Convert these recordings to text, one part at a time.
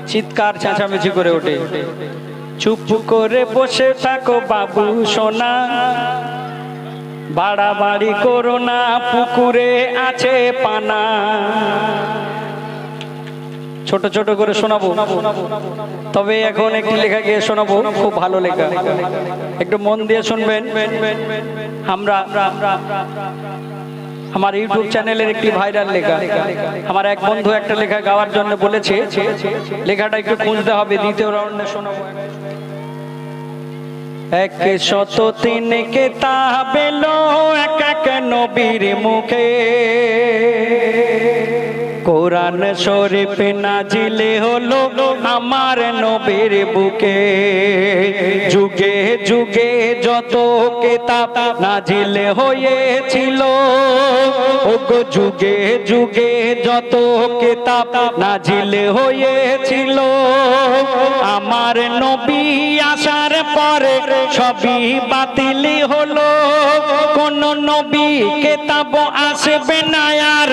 চিৎকার চেঁচামেচি করে ওঠে, চুপ করে বসে থাকো বাবু সোনা, বাড়াবাড়ি করো না, পুকুরে আছে পানা। ছোট ছোট করে শোনাবো, তবে এখন একটি লেখা গিয়ে শোনাবো, খুব ভালো লেখা, একটু মন দিয়ে শুনবেন। আমরা আমার ইউটিউব চ্যানেলের একটি ভাইরাল লেখা, আমার এক বন্ধু একটা লেখা গাওয়ার জন্য বলেছে, লেখাটা একটু খুঁজতে হবে, দ্বিতীয় রাউন্ডে শোনাবো। 103 কিতাব এলো এক এক নবীর মুখে, কোরআন শরীফ নাজিলে হলো আমার নবীর বুকে। যুগে যুগে যত কিতাব নাজিলে হয়েছিল, ওগো যুগে যুগে যত কিতাব নাজিলে হয়েছিল, আমার নবী আসার পরে সবই বাতিল হলো। কোন নবী কিতাব আসবে না আর,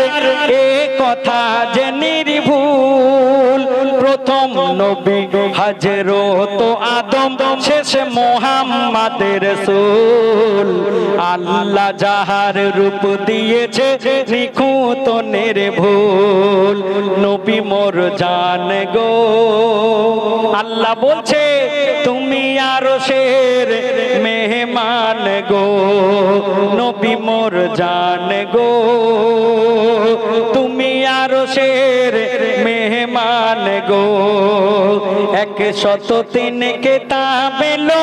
এ কথা জেনে ভুল। প্রথম নবী হযরত আদম, শেষ মুহাম্মদের রাসূল। আল্লাহ যাহার রূপ দিয়েছে নিখুঁত নির্ভুল, নবী মোর জান গো। আল্লাহ বলছে তুমি আরশের মেহমান গো, নবী মোর জান গো, তুমি আরশের মেহমান গো। 103 কিতাব এলো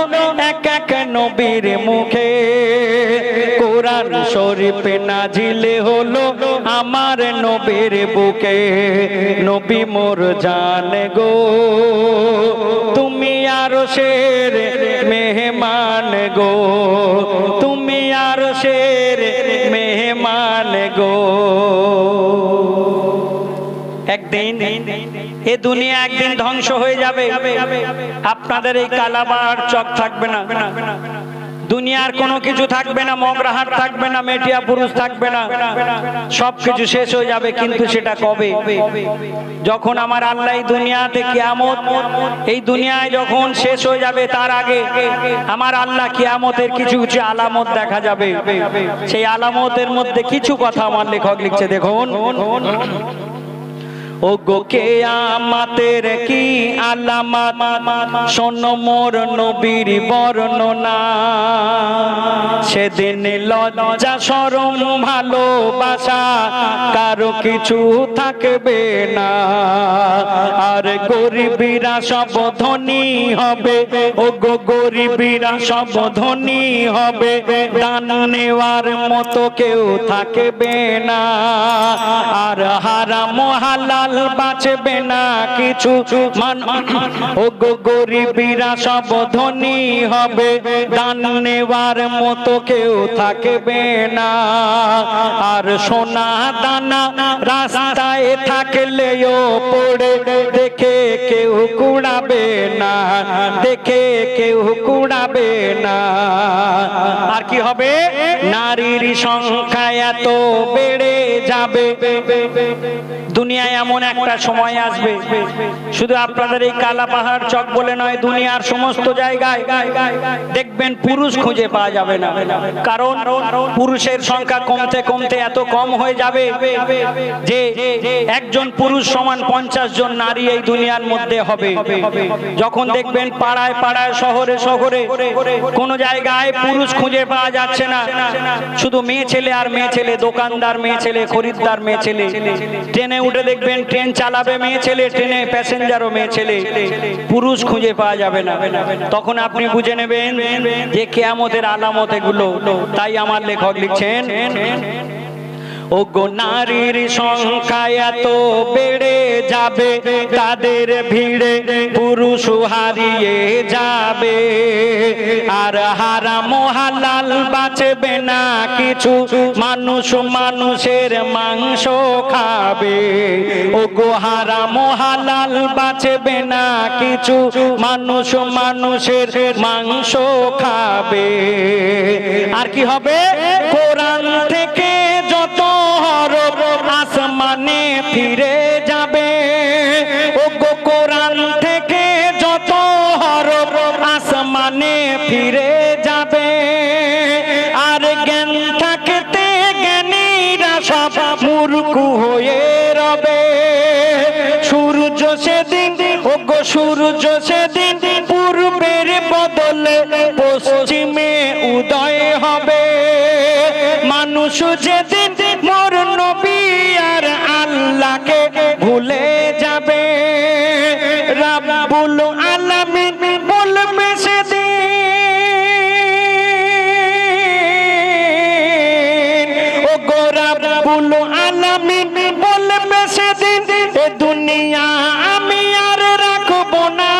এক এক নবীর মুখে, কোরআন শরীফ নাজিলে হলো আমার নবীর বুকে। নবী মোর জান গো, তুমি আরশের মেহমান গো, তুমি আরশের মেহমান গো। একদিন এ দুনিয়া একদিন ধ্বংস হয়ে যাবে, আপনাদের এই কালাবাহার চক থাকবে না, দুনিয়ার কোনো কিছু থাকবে না, মগরাহাট থাকবে না, মেটিয়া পুরুষ থাকবে না, সবকিছু শেষ হয়ে যাবে। কিন্তু সেটা কবে? যখন আমার আল্লাহ এই দুনিয়াতে কিয়ামত, এই দুনিয়ায় যখন শেষ হয়ে যাবে, তার আগে আমার আল্লাহ কিয়ামতের কিছু কিছু আলামত দেখা যাবে। সেই আলামতের মধ্যে কিছু কথা আমার লেখক লিখছে, দেখুন। ও গো কিয়ামতের কি আলামত, শোনো মোর নবীর বর্ণনা। সেদিন লজ্জা শরম ভালোবাসা কারো কিছু থাকবে না, আর গরিবীরা সব ধনী হবে। ও গো গরিবীরা সব ধনী হবে, দান নেওয়ার মতো কেউ থাকবে না, আর হারাম হালাল বাঁচবে না কিছু। ও গো গরিবীরা সব ধনী হবে, দান নেওয়ার মতো কেউ থাকবে না, আর সোনা দানা রাস্তায় থাকলেও পড়ে দেখে কেউ কুড়াবে না, দেখে কেউ কুড়াবে না। আর কি হবে? নারীর সংখ্যা এত বেড়ে যাবে। দুনিয়ায় এমন একটা সময় আসবে, শুধু আপনাদের এই কালা পাহাড় চক বলে নয়, দুনিয়ার সমস্ত জায়গায় দেখবেন পুরুষ খুঁজে পাওয়া যাবে না। কারণ পুরুষের সংখ্যা কমতে কমতে এত কম হয়ে যাবে যে একজন পুরুষ সমান 50 জন নারী এই দুনিয়ার মধ্যে হবে। যখন দেখবেন পাড়ায় পাড়ায়, শহরে শহরে কোন জায়গায় পুরুষ খুঁজে পাওয়া যাচ্ছে না, শুধু মেয়ে ছেলে আর মেয়ে ছেলে, দোকানদার মেয়ে ছেলে, খরিদ্দার মেয়ে ছেলে। ট্রেনে উঠে দেখবেন ট্রেন চালাবে মেয়ে ছেলে, ট্রেনে প্যাসেঞ্জারও মেয়ে ছেলে, পুরুষ খুঁজে পাওয়া যাবে না। তখন আপনি বুঝে নেবেন যে কিয়ামতের আলামত এগুলো। তাই আমার লেখক লিখছেন, ও গো নারীর সংখ্যা এত বেড়ে যাবে, তাদের ভিড়ে পুরুষ হারিয়ে যাবে, আর হারাম হালাল বাঁচবে না কিছু, মানুষ মানুষের মাংস খাবে। ও গো হারাম হালাল বাঁচবে না কিছু, মানুষ মানুষের মাংস খাবে। আর কি হবে? কোরআন থেকে যত হরফ আসমানে ফিরে যাবে, ও গো সেদিন, ও গো সূর্য সেদিন পূর্বের বদলে পশ্চিমে উদয় হবে। মানুষ যেদিন মোর নবী আর আল্লাহকে ভুলে যাবে, রাব্বুল আলামিন বলবে সেদিন, ও গো রাব্বুল আলামিন বলবে সেদিন, এ দুনিয়া আমি আর রাখবো না।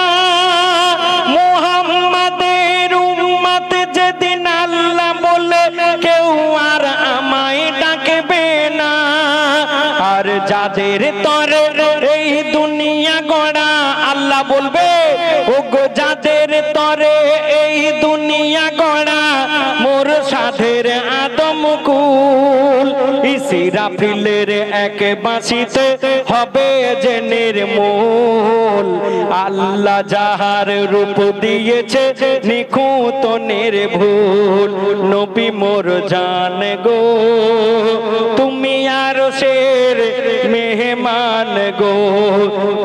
মুহাম্মাদের উম্মত যেদিন আল্লাহ বলে কেউ আর আমায় ডাকবে না। আর যাদের তরে এই দুনিয়া গড়া, আল্লাহ বলবে ও গো যাদের তরে এই দুনিয়া গড়া, মোর সাধের আদম কুল, ইসরাফিলের এক বাঁশিতে হবে যে নির্মূল। আল্লাহ যাহার রূপ দিয়েছে নিখুঁত নির্ভুল, নবী মোর জান গো তুমি আরশের মেহমান গো,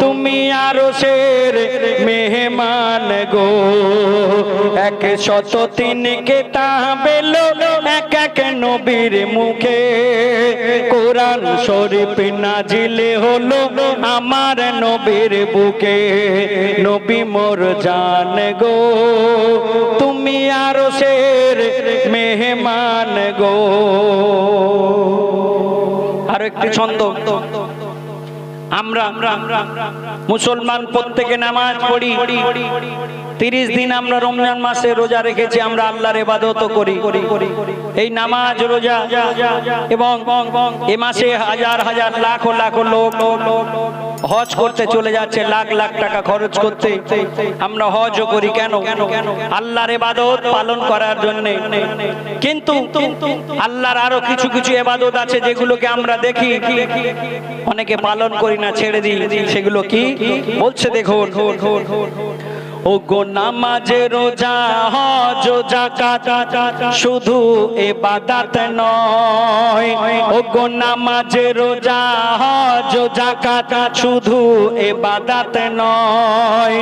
তুমি আরশের মেহমান গো। 103 কিতাব এলো এক এক নবীর মুখে, কোরআন শরীফ নাজিল হলো আমার নবীর বুকে। নবী মোর জান গো তুমি আরশের মেহমান গো। আর একটি ছন্দ, আমরা মুসলমান প্রত্যেকে নামাজ পড়ি, 30 দিন আমরা রমজান মাসে রোজা রেখেছি, আমরা আল্লাহর ইবাদত করি। এই নামাজ রোজা এবং এ মাসে হাজার হাজার লাখ লাখ লোক হজ করতে চলে যাচ্ছে, লাখ লাখ টাকা খরচ করতে। আমরা হজও করি কেন? আল্লাহর ইবাদত পালন করার জন্য। কিন্তু আল্লাহর আরো কিছু কিছু ইবাদত আছে যেগুলোকে আমরা দেখি অনেকে পালন করি না, ছেড়ে দিই। সেগুলো কি বলছে দেখুন, ও গো নামাজ রোজা হজ যাকাত শুধু ইবাদত নয়, ও গো নামাজ রোজা হজ যাকাত শুধু ইবাদত নয়,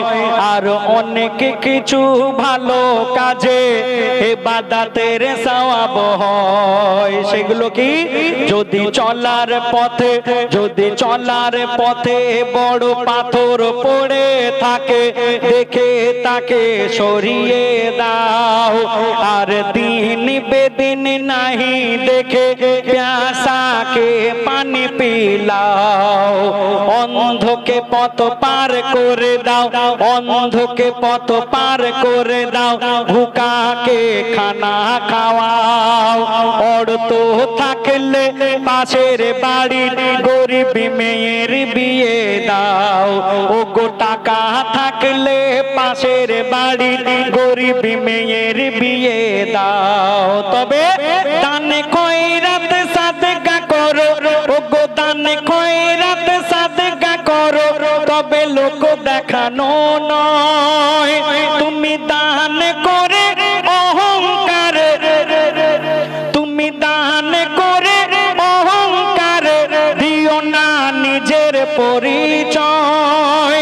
আর অনেক কিছু ভালো কাজে ইবাদতের সওয়াব হয়। সেগুলো কি? যদি চলার পথে, যদি চলার পথে বড় পাথর পড়ে থাকে দেখে তাকে সরিয়ে দাও, আর দিন বেদিন নাহি দেখে প্যাসাকে পানি পিলাও। অন্ধকে পথ পার করে দাও, অন্ধকে পথ পার করে দাও, ভুকাকে খানা খাওয়াও। অর্থ থাকলে পাশের বাড়ির গরিব মেয়ের বিয়ে দাও, ও গো টাকা থাকলে পাশের বাড়ির গরিব মেয়ের বিয়ে দাও। তবে দান খয়রাত সাদকা করো, ও গো দান খয়রাত সাদকা করো, তবে লোক দেখানো নয়। তুমি দান করে অহংকার, তুমি দান করে অহংকার দিও না নিজের পরিচয়।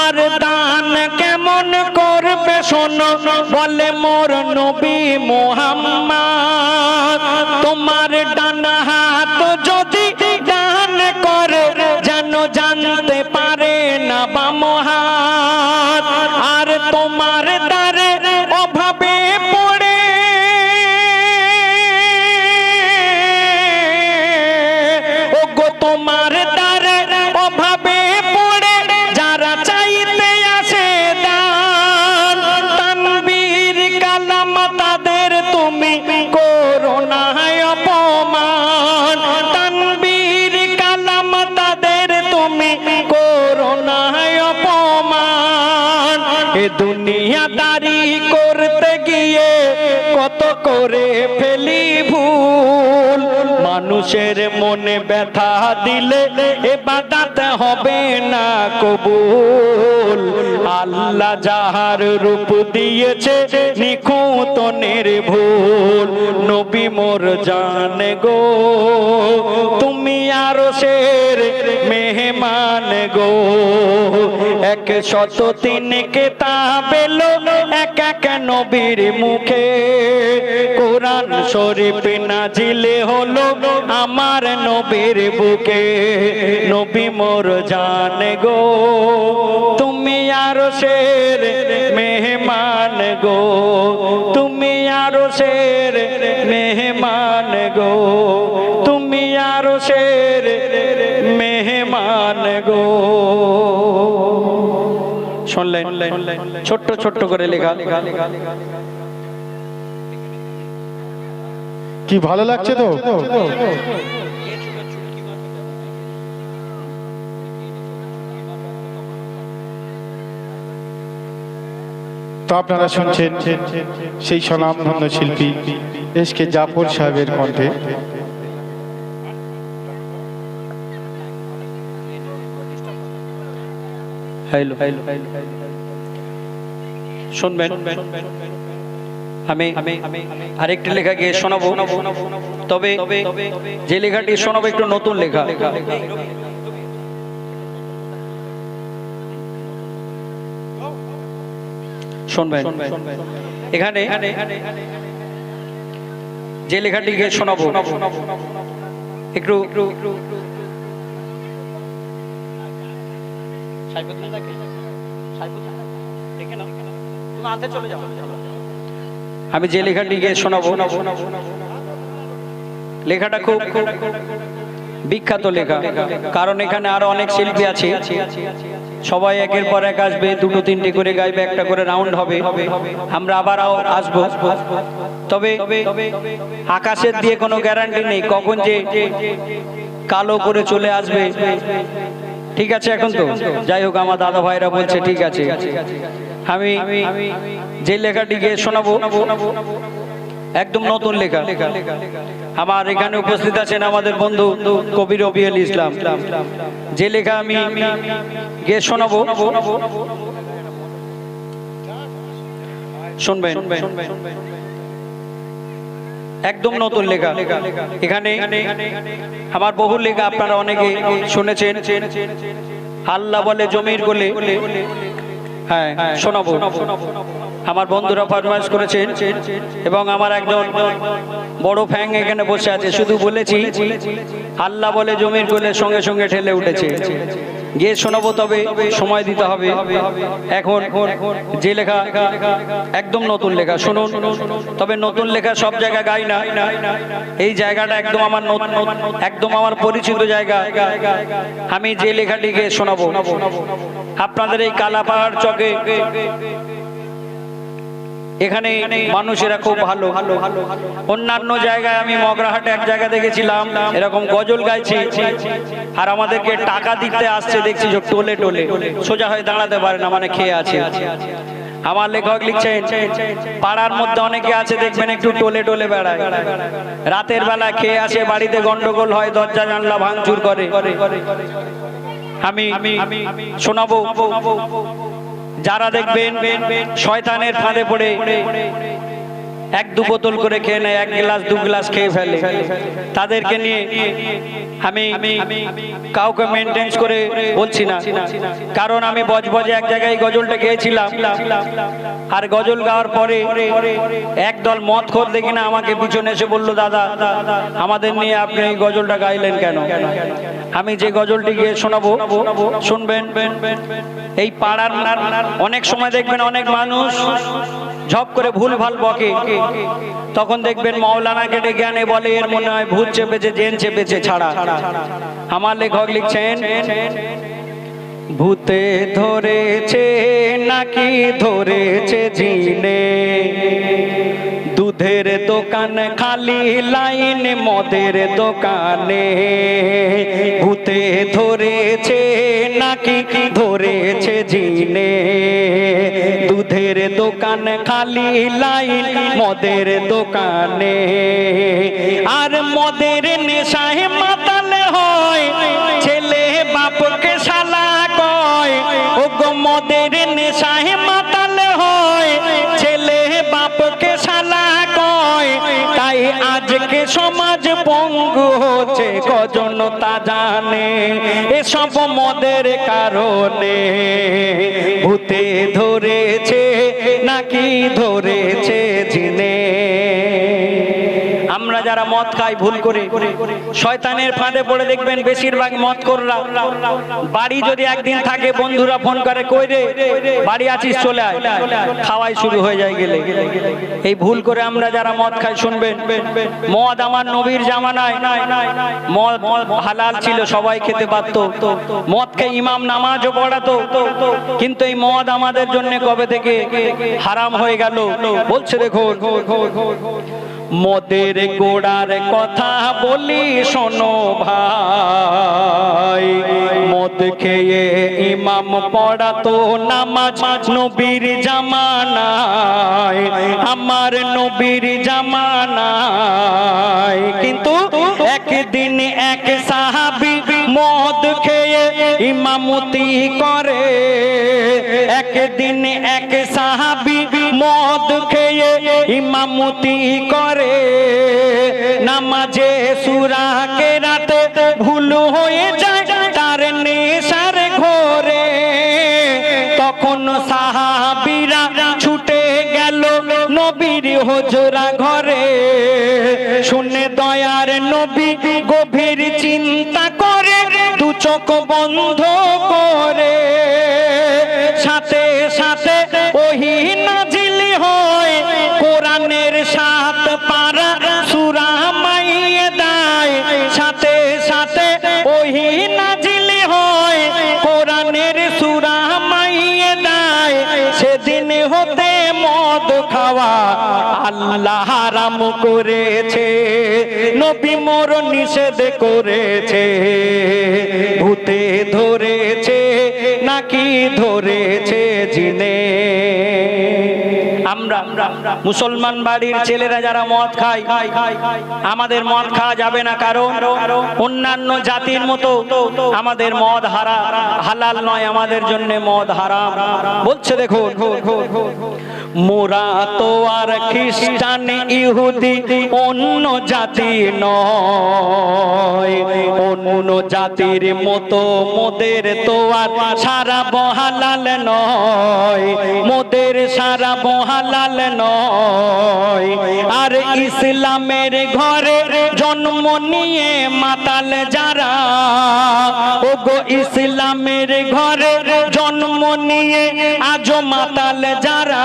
আর দান কেমন করবে শোনো, বলে মোর নবী মুহাম্মদ, তোমার ডান হাত যদি দান করে যেন জানতে পারে না বাম হাত। আর তোমার দ্বারে অভাবে পড়ে, ও গো তোমার দ্বারে অভাবে পড়ে যারা চাইতে আসে দান, তানবীর কালাম তাদের তুমি করো না অপমান। তানবীর কালাম তাদের তুমি করো না অপমান। এ দুনিয়াদারি করতে গিয়ে কত করে ফেলি ভুল, মানুষের মনে ব্যথা দিলে ইবাদত হবে না কবুল। আল্লাহ যাহার রূপ দিয়েছে নিখুঁত নির্ভুল নবী মোর জান গো তুমি আরশের মেহমান গো 103 কিতাব এলো এক এক নবীর মুখে কোরআন শরীফ নাজিলে হলো আমার নবীর বুকে নবী মোর জান গো তুমি আরশের মেহমান গো তুমি আরশের মেহমান গো তুমি আরশের মেহমান গো শুনলেন ছোট্ট ছোট্ট করে লেখা কি ভালো লাগছে তো তো আপনারা শুনছেন সেই স্বনামধন্য শিল্পী এসকে জাফর সাহেবের কণ্ঠে শুনবেন আমি আরেকটি লেখা গিয়ে শোনাবো তবে যে লেখাটি শোনাবো একটু নতুন লেখা শুনবেন এখানে যে লেখাটি গিয়ে শোনাবো একটু আমি যে লেখাটি গিয়ে শোনাবো লেখাটা খুব বিখ্যাত লেখা কারণ এখানে আরো অনেক শিল্পী আছে সবাই একের পর এক আসবে দুটো তিনটে করে গাইবে একটা করে রাউন্ড হবে আমরা আবার আসবো তবে আকাশের দিয়ে কোনো গ্যারান্টি নেই কখন যে কালো করে চলে আসবে ঠিক আছে এখন তো যাই হোক আমার দাদা ভাইরা বলছে ঠিক আছে আমি যে লেখাটি গিয়ে শোনাবো একদম নতুন লেখা আমার এখানে উপস্থিত আছেন আমাদের বন্ধু কবি রবিউল ইসলাম যে লেখা আমি গিয়ে শোনাবো শুনবেন একদম নতুন লেখা এখানে আমার বহু লেখা আপনারা অনেকে শুনেছেন আল্লাহ বলে জমির কোলে হ্যাঁ শোনাবো আমার বন্ধুরা ফরমাইশ করেছেন এবং আমার একজন বড় ফ্যাং এখানে বসে আছে শুধু বলেছি আল্লাহ বলে জমির কোলে সঙ্গে সঙ্গে ঠেলে উঠেছে গিয়ে শোনাবো তবে সময় দিতে হবে এখন যে লেখা একদম নতুন লেখা শুনুন তবে নতুন লেখা সব জায়গায় গাই না এই জায়গাটা একদম আমার একদম আমার পরিচিত জায়গা আমি যে লেখাটিকে শোনাবো আপনাদের এই কালাপাহাড় চকে এখানে মানুষেরা খুব ভালো অন্যান্য জায়গায় আমি মগরাহাটে এক জায়গা দেখেছিলাম এরকম গজল গাইছে আর আমাদেরকে টাকা দিতে আসছে দেখছি যে টোলে টোলে সোজা হয়ে দাঁড়াতে পারে না মানে খেয়ে আছে আমার লেখক লিখছেন পাড়ার মধ্যে অনেকে আছে দেখবেন একটু টোলে টোলে বেড়ায় রাতের বেলা খেয়ে আসে বাড়িতে গন্ডগোল হয় দরজা জানলা ভাঙচুর করে আমি শোনাবো যারা দেখবেন শয়তানের ফাঁদে পড়ে এক দু বোতল করে খেয়ে নেয় এক গ্লাস দু গ্লাস খেয়ে ফেলে তাদেরকে নিয়ে আমি কাউকে মেনটেন করে বলছি না কারণ আমি বজবজে এক জায়গায় গজলটা গেয়েছিলাম আর গজল গাওয়ার পরে একদল মদ খোর দেখি না আমাকে পিছনে এসে বললো দাদা আমাদের নিয়ে আপনি এই গজলটা গাইলেন কেন আমি যে গজলটি গিয়ে শোনাবো শুনবেন এই পাড়ার অনেক সময় দেখবেন অনেক মানুষ ঝপ করে ভুল ভাল বকে তখন দেখবেন মাওলানাকে ডেকে আনে বলে এর মনে হয় ভূত চেপেছে জেন চেপেছে ছাড়া আমার লেখক লিখছেন ভূতে ধরেছে নাকি ধরেছে জিনে দুধের দোকান খালি লাইন মদের দোকানে ভূতে ধরেছে নাকি ধরেছে জিনে দুধের দোকান খালি লাইন মদের দোকানে আর মদের নেশায় মাতাল হয় ছেলে বাপকে শালা কয় ও গো মদের নেশা সমাজ পঙ্গু হচ্ছে কজন তা জানে এসব মদের কারণে ভূতে ধরেছে নাকি ধরেছে জিনে আমরা যারা মদ খাই ভুল করে শয়তানের ফাঁদে পড়ে দেখবেন বেশিরভাগ মদখোররা বাড়ি যদি একদিন থাকে বন্ধুরা ফোন করে কই রে বাড়ি আছিস চলে আয় খাওয়াই শুরু হয়ে যায় গেলে এই ভুল করে আমরা যারা মদ খাই শুনবেন মদ আমার নবীর জামানায় মদ হালাল ছিল সবাই খেতে পারত মদকে ইমাম নামাজও পড়াতো কিন্তু এই মদ আমাদের জন্য কবে থেকে হারাম হয়ে গেল বলছে দেখুন মদের গোড়ার কথা বলি শোনো ভাই মদ খেয়ে ইমাম পড়াতো নামাজ নবীর জামানায় আমার নবীর জামানায় কিন্তু একদিন এক সাহাবী মদ খেয়ে ইমামতি করে একদিন এক সাহাবী মদ খেয়ে ইমামতি করে নামাজে সূরা কেরাতে ভুল হয়ে যায় তার নেশার ঘোরে তখন সাহাবীরা ছুটে গেল নবীর হুজরা ঘরে শুনে দয়ার নবী গভীর চিন্তা করে দু চোখ বন্ধ করে সাথে সাথে ওহী নাজিল হয় কোরআনের 7 পারা সূরা মাইদায় সাথে সাথে ওহী নাজিল হয় কোরআনের সূরা মাইদায় সেদিন হতে মদ খাওয়া আল্লাহ হারাম করেছে নবী মোর নিষেধ করেছে ভূতে ধরেছে নাকি ধরেছে জিনে আমরা মুসলমান বাড়ির ছেলেরা যারা মদ খায় আমাদের মদ খাওয়া যাবে না কারণ অন্যান্য জাতির মতো আমাদের মদ হালাল নয় আমাদের জন্য মদ হারাম বলছে দেখো মোরা তো আর খ্রিস্টান ইহুদি অন্য জাতি নয় অন্য জাতির মতো মোদের তো আর সারা বহালাল নয় মোদের সারা বহালাল নয় আর ইসলামের ঘরে জন্ম নিয়ে মাতাল যারা ওগো ইসলামের ঘরে জন্ম নিয়ে আজও মাতাল যারা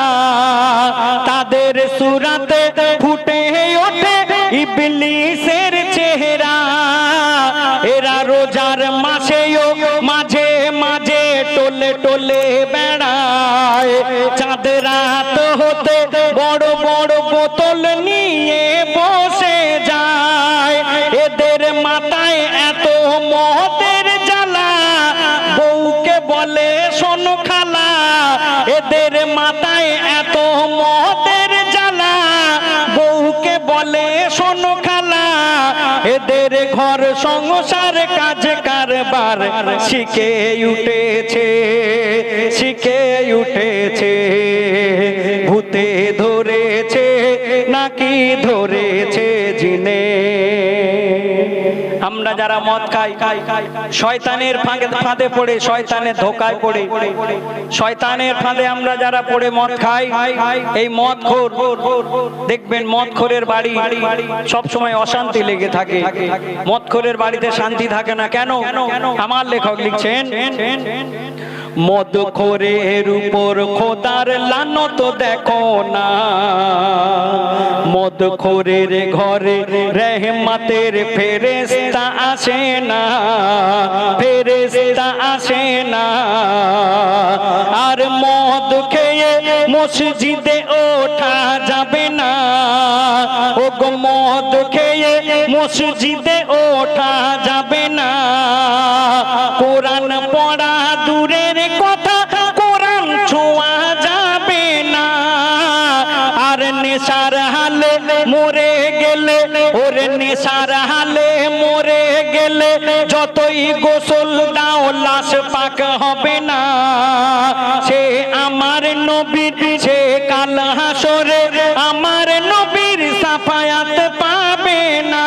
তাদের সুরাতে ফুটে ওঠে ইবলিসের চেহারা এরা রোজার মাসেও মাঝে মাঝে টোলে টোলে বেড়ায় চাঁদ রাত হতে বড় বড় বোতল নিয়ে বসে যায় এদের মাথায় এত মদের জ্বালা বউকে বলে শোন খালা এদের মাথায় এত মদের জ্বালা বউকে বলে শোন খালা এদের ঘর সংসার কাজ কারবার শিখে উঠেছে ভূতে ধরেছে নাকি ধরেছে জিনে আমরা যারা মদ খাই শয়তানের ফাঁদে পড়ে শয়তানের ধোকায় পড়ে শয়তানের ফাঁদে আমরা যারা পড়ে মদ খাই এই মদখোর দেখবেন মদখোরের বাড়ি সব সময় অশান্তি লেগে থাকে মদখোরের বাড়িতে শান্তি থাকে না কেন আমার লেখক লিখছেন মদখোরের উপর খোদার লানত দেখো না মদখোরের ঘরে রহমতের ফেরেশতা আসে না আর মদ খেয়ে মসজিদে ওঠা যাবে না ওগো মদ খেয়ে মসজিদে ওঠা যাবে না কোরআন পড়া দূরের কথা কোরআন ছোঁয়া যাবে না আর নেশার হালে মরে গেলে ওরে নেশার হালে মরে গেলে যতই গোসল দাও লাশ পাক হবে না সে আমার নবীর সে কাল হাসরে আমার নবীর সাফায়াত পাবে না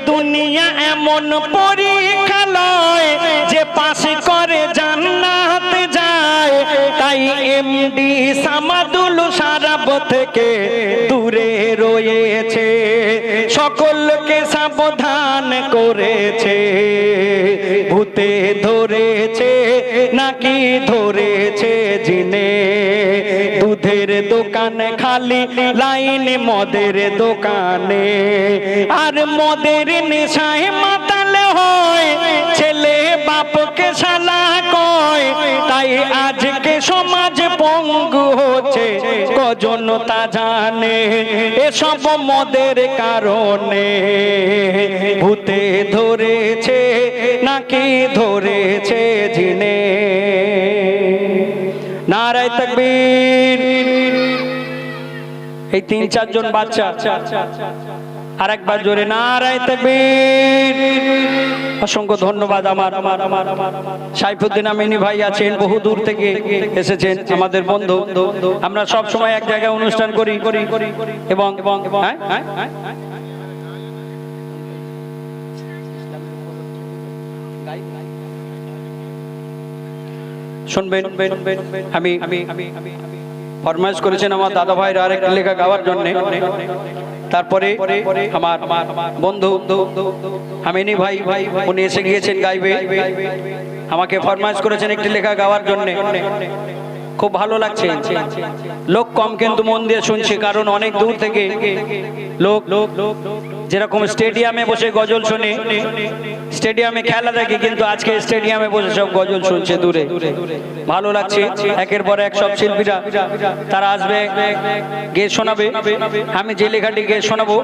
দুনিয়া এমন পরীক্ষা লয় যে পাস করে জান্নাত যায়। তাই এমডি সামাদুল সারাব থেকে দূরে রয়েছে, সকলকে সাবধান করেছে। ভূতে ধরেছে নাকি ধরেছে জিনে, দুধের দোকানে খালি লাইন মদের দোকানে, আর মদের নেশায় মাতাল হয় ছেলে বাপকে শালা কয়। তাই আজকে সমাজ পঙ্গু হচ্ছে কজন তা জানে, এসব মদের কারণে। ভূতে ধরেছে নাকি ধরেছে জিনে। নারায়ে তাকবীর। এই 3-4 জন বাচ্চা আরেকবার জোরে নারায়ে তাকবীর। অসংখ্য ধন্যবাদ। আমার সাইফুদ্দিন আমিনী ভাই আছেন, বহু দূর থেকে এসেছেন আমাদের বন্ধু। আমরা সব সময় এক জায়গায় অনুষ্ঠান করি এবং শুনবেন, আমি ফরমাইশ করেছেন আমার দাদা ভাইয়ের আরেক লেখা গাওয়ার জন্য। তারপরে আমার বন্ধু আমিনী ভাই উনি এসে গিয়েছেন গাইবে, আমাকে ফরমাইশ করেছেন একটি লেখা গাওয়ার জন্য। খুব ভালো লাগছে, লোক কম কিন্তু মন দিয়ে শুনছে, কারণ অনেক দূর থেকে লোক যেরকম স্টেডিয়ামে বসে গজল শুনে, স্টেডিয়ামে খেলা দেখে, কিন্তু আজকে স্টেডিয়ামে বসে সব গজল শুনছে দূরে। ভালো লাগছে। একের পর এক সব শিল্পীরা তারা আসবে, গেয়ে শোনাবে। আমি যে লেখাটি গেয়ে শোনাবো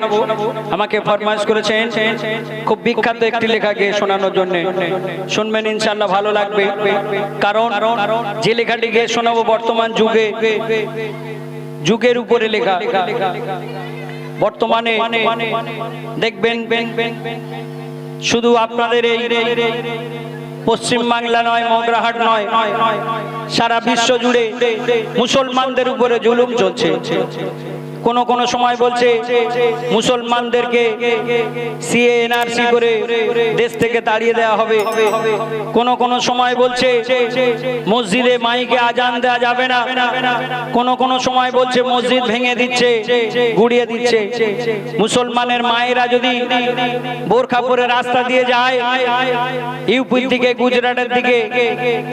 আমাকে ফরমাইশ করেছেন খুব বিখ্যাত একটি লেখা গেয়ে শোনানোর জন্য। শুনবেন ইনশাআল্লাহ, ভালো লাগবে। কারণ যে লেখাটি গেয়ে শোনাবো বর্তমান যুগের উপরে লেখা। বর্তমানে দেখবেন শুধু আপনাদের এই পশ্চিম বাংলা নয়, মগরাহাট নয়, সারা বিশ্ব জুড়ে মুসলমানদের উপরে জুলুম চলছে। কোন সময় বলছে মুসলমানদেরকে সিএ এনআরসি করে দেশ থেকে তাড়িয়ে দেওয়া হবে, কোন সময় বলছে মসজিদে মাইকে আজান দেওয়া যাবে না, কোন সময় বলছে মসজিদ ভেঙে দিচ্ছে, গুড়িয়ে দিচ্ছে। মুসলমানের মায়েরা যদি বোরখা পরে রাস্তা দিয়ে যায় ইউপির দিকে, গুজরাটের দিকে,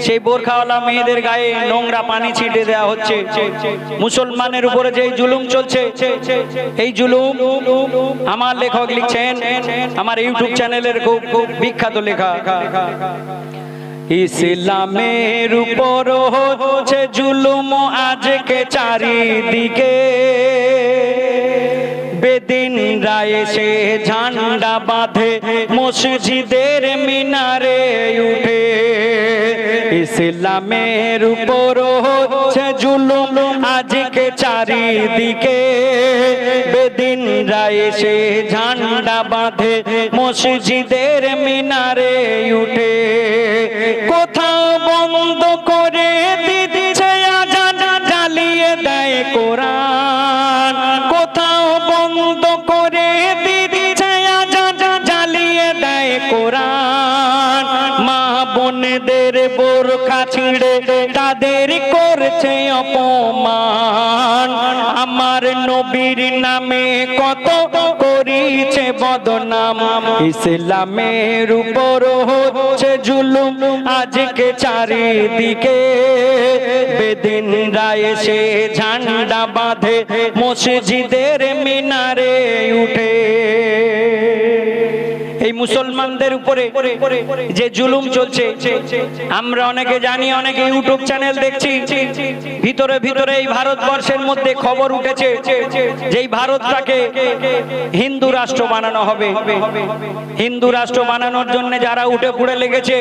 সেই বোরখাওয়ালা মেয়েদের গায়ে নোংরা পানি ছিটিয়ে দেওয়া হচ্ছে। মুসলমানের উপরে যে জুলুম চলছে, এই জুলুম আমার লেখক লিখছেন, আমার ইউটিউব চ্যানেলের খুব বিখ্যাত লেখা। ইসলামের উপর হচ্ছে জুলুম আজকে চারিদিকে, বেদিনরা এসে ঝান্ডা বাঁধে মসজিদের মিনারে উঠে। ইসলামের উপর হচ্ছে জুলুম আজকে চারিদিকে, বেদিনরা এসে ঝান্ডা বাঁধে মসজিদের মিনারে উঠে। কোথাও বন্ধ করে দিচ্ছে আজান, জ্বালিয়ে দেয় কোরআন। কোথাও বন্ধ করে দিচ্ছে আজান, জ্বালিয়ে দেয় কোরআন। মা বোনেদের বোরখা ছিঁড়ে তাদের করছে অপমান। আমার নবীর নামে কত করেছে বদনাম। ইসলামের উপর হচ্ছে জুলুম আজকে চারিদিকে, বেদিনরা এসে ঝান্ডা বাঁধে মসজিদের মিনারে উঠে। এই মুসলমানদের উপরে যে জুলুম চলছে আমরা অনেকে জানি, অনেকে ইউটিউব চ্যানেল দেখছি। ভিতরে ভিতরে এই ভারতবর্ষের মধ্যে খবর উঠেছে যে এই ভারতটাকে হিন্দু রাষ্ট্র বানানো হবে। হিন্দু রাষ্ট্র বানানোর জন্য যারা উঠে পড়ে লেগেছে,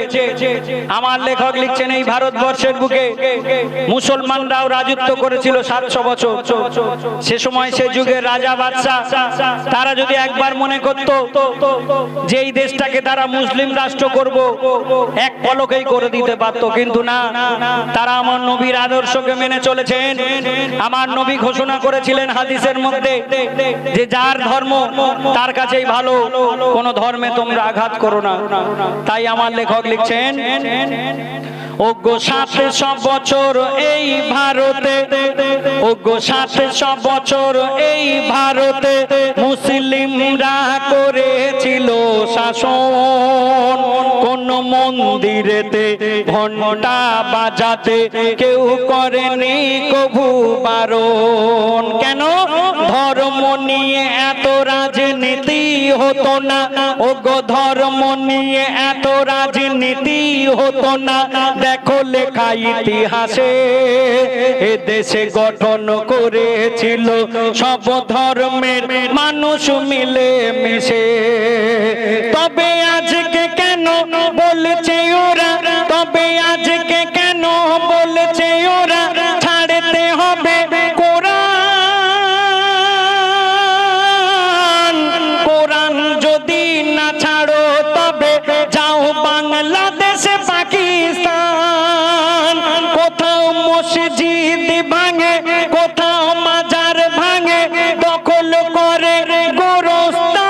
আমার লেখক লিখছেন এই ভারতবর্ষের বুকে মুসলমানরাও রাজত্ব করেছিল 700 বছর। সে সময় সে যুগের রাজা বাদশা তারা যদি একবার মনে করত যে এই দেশটাকে তারা মুসলিম রাষ্ট্র করব এক পলকেই করে দিতে পারতো, কিন্তু না, তারা আমার নবীর আদর্শকে মেনে চলেছেন। আমার নবী ঘোষণা করেছিলেন হাদিসের মধ্যে যে যার ধর্ম তার কাছেই ভালো, কোন ধর্মে তোমরা আঘাত করো না। তাই আমার লেখক লিখছেন, ওগো 700 বছর এই ভারতে, ওগো 700 বছর এই ভারতে মুসলিমরা করেছিল শাসন। কোন মন্দিরেতে ঘন্টা বাজাতে কেউ করেনি কভু বারণ। কেন? ধর্ম নিয়ে এত রাজনীতি হতো না, ওগো ধর্ম নিয়ে এত রাজনীতি হতো না। দেখো লেখা ইতিহাসে এ দেশে গঠন করেছিল সব ধর্মের মানুষ মিলে মিশে। তবে আজকে কেন বলছে ওরা, তবে আজকে কেন বলছে ওরা ছাড়তে হবে কোরআন। কোরআন যদি না ছাড়ো তবে যাও বাংলাদেশে পাকিস্তান। কোথাও মসজিদ ভাঙে, কোথাও মাজার ভাঙে, দখল করে গোরস্থান।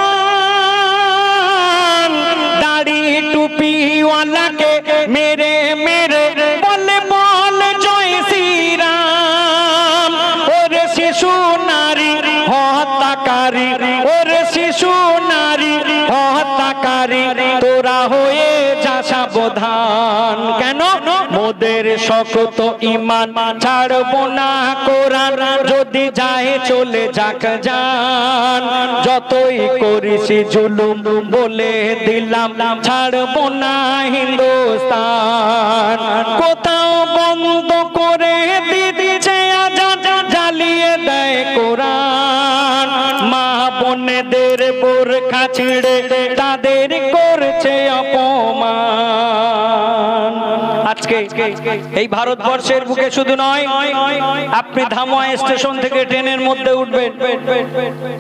দাড়ি টুপিওয়ালাকে মেরে মেরে বলে বল জয় শ্রীরাম। ওরে শিশু নারী হত্যাকারী, ওরে শিশু নারী হত্যাকারী, তোরা হয়ে যা সাবধান। কেন? মোদের শক্ত ঈমান ছাড়বো না কোরআন, যদি যায় চলে যাক জান। যতই করিস জুলুম বলে দিলাম ছাড়বো না হিন্দুস্তান। কোথাও বন্ধ করে দিচ্ছে আজান, জ্বালিয়ে দেয় কোরআন। মা বোনেদের বোরখা ছিঁড়ে তাদের করছে অপমান। আজকে এই ভারতবর্ষের বুকে শুধু নয়, আপনি ধামোয়া স্টেশন থেকে ট্রেনের মধ্যে উঠবেন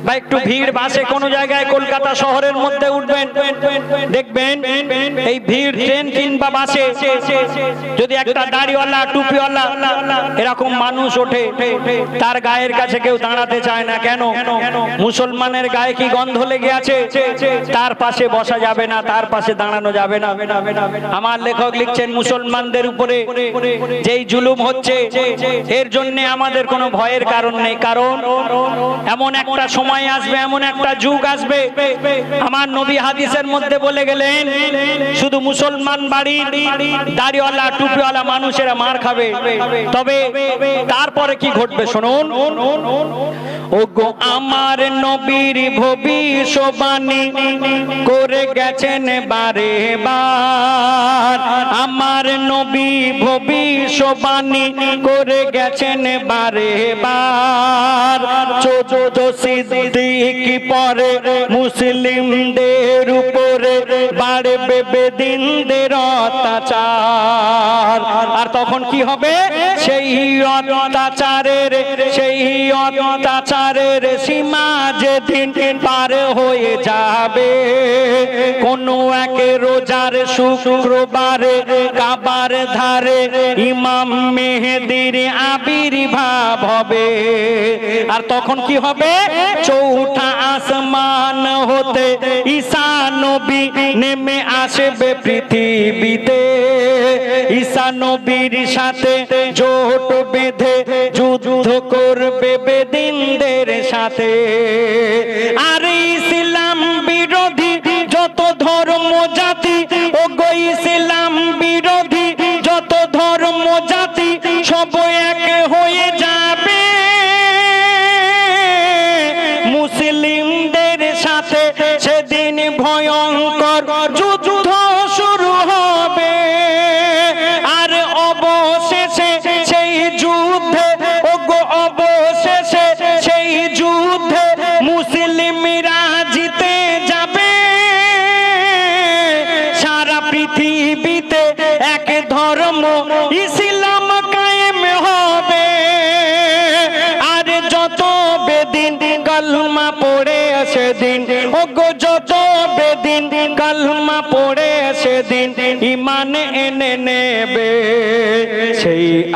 বা একটু ভিড় বাসে কোনো জায়গায় কলকাতা শহরের মধ্যে উঠবেন, দেখবেন এই ভিড় ট্রেন কিংবা বাসে যদি একটা দাড়িওয়ালা টুপিওয়ালা এরকম মানুষ ওঠে, তার গায়ের কাছে কেউ দাঁড়াতে চায় না। কেন? মুসলমানের গায়ে কি গন্ধ লেগে আছে? তার পাশে বসা যাবে না, তার পাশে দাঁড়ানো যাবে না। আমার লেখক লিখছেন, মুসলমানদের উপরে যেই জুলুম হচ্ছে এর জন্য আমাদের কোনো ভয়ের কারণ নেই। কারণ এমন একটা সময় আসবে, এমন একটা যুগ আসবে, আমার নবী হাদিসের মধ্যে বলে গেলেন শুধু মুসলমান বাড়ির দাড়িওয়ালা টুপিওয়ালা মানুষেরা মার খাবে। তবে তারপরে কি ঘটবে শুনুন। ওগো আমার নবীর ভবিষ্যবাণী করে গেছেন বারে বার। আমার নবী ভবিষ্যবাণী করে গেছেন বারে বার। চোদ্দ সিদ্দিক পরে মুসলিমদের উপরে বাড়বে বেদিনদের অত্যাচার। আর তখন কি হবে? সেই অত্যাচারের সীমা যেদিন পার হয়ে যাবে, কোন এক রোজার শুক্রবারে কাবার ধারে ইমাম মেহেদির আবির্ভাব হবে। আর তখন কি হবে? চৌঠা আসমান হতে ঈসা নবী নেমে আসবে পৃথিবীতে। ঈসা নবীর সাথে জোট বেঁধে যুদ্ধ করবে বেদিনদের সাথে। আর ইসলাম বিরোধী যত ধর্ম জাতি, ওগো ইসলাম বিরোধী যত ধর্ম জাতি সব এক হয়ে যাবে। মুসলিমদের সাথে সেদিন ভয়ঙ্কর যুদ্ধ শুরু হবে। আর অবশেষে সেই যুদ্ধে, ওগো অবশেষে সেই যুদ্ধে মুসলিমরা জিতে যাবে। সারা পৃথিবীতে এক ধর্ম ইসলাম কায়েম হবে। আর যত বেদিন কালমা পড়ে সেদিন, ওগো যত বেদিন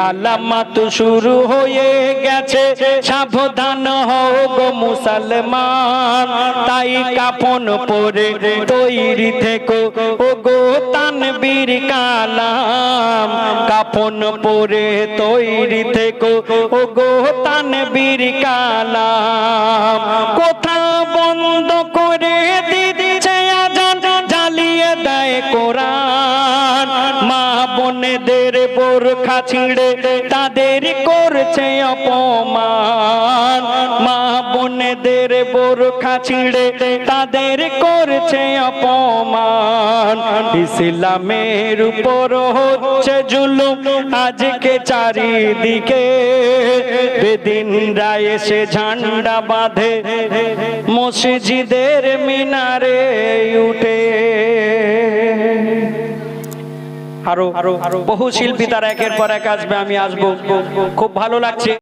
আলামত শুরু হয়ে গেছে, সাবধান হও গো মুসলমান। তাই কাফন পরে তৈরি থেকো ও গো তানবীর কালাম, কাফন পরে তৈরি থেকো ও গো তানবীর কালাম। কোথা বন্ধ করে দিচ্ছে আজান, জ্বালিয়ে দেয় কোরআন। মা বোনেদের বোরখা ছিঁড়ে তাদের করছে অপমান, মা বোনেদের বোরখা ছিঁড়ে তাদের করছে অপমান। ইসলামের উপর হচ্ছে জুলুম আজকে চারিদিকে, বেদিনরা এসে ঝান্ডা বাঁধে মসজিদের মিনারে উঠে। আরো বহু শিল্পী তারা একের পর এক আসবে, আমি আসবো, খুব ভালো লাগছে।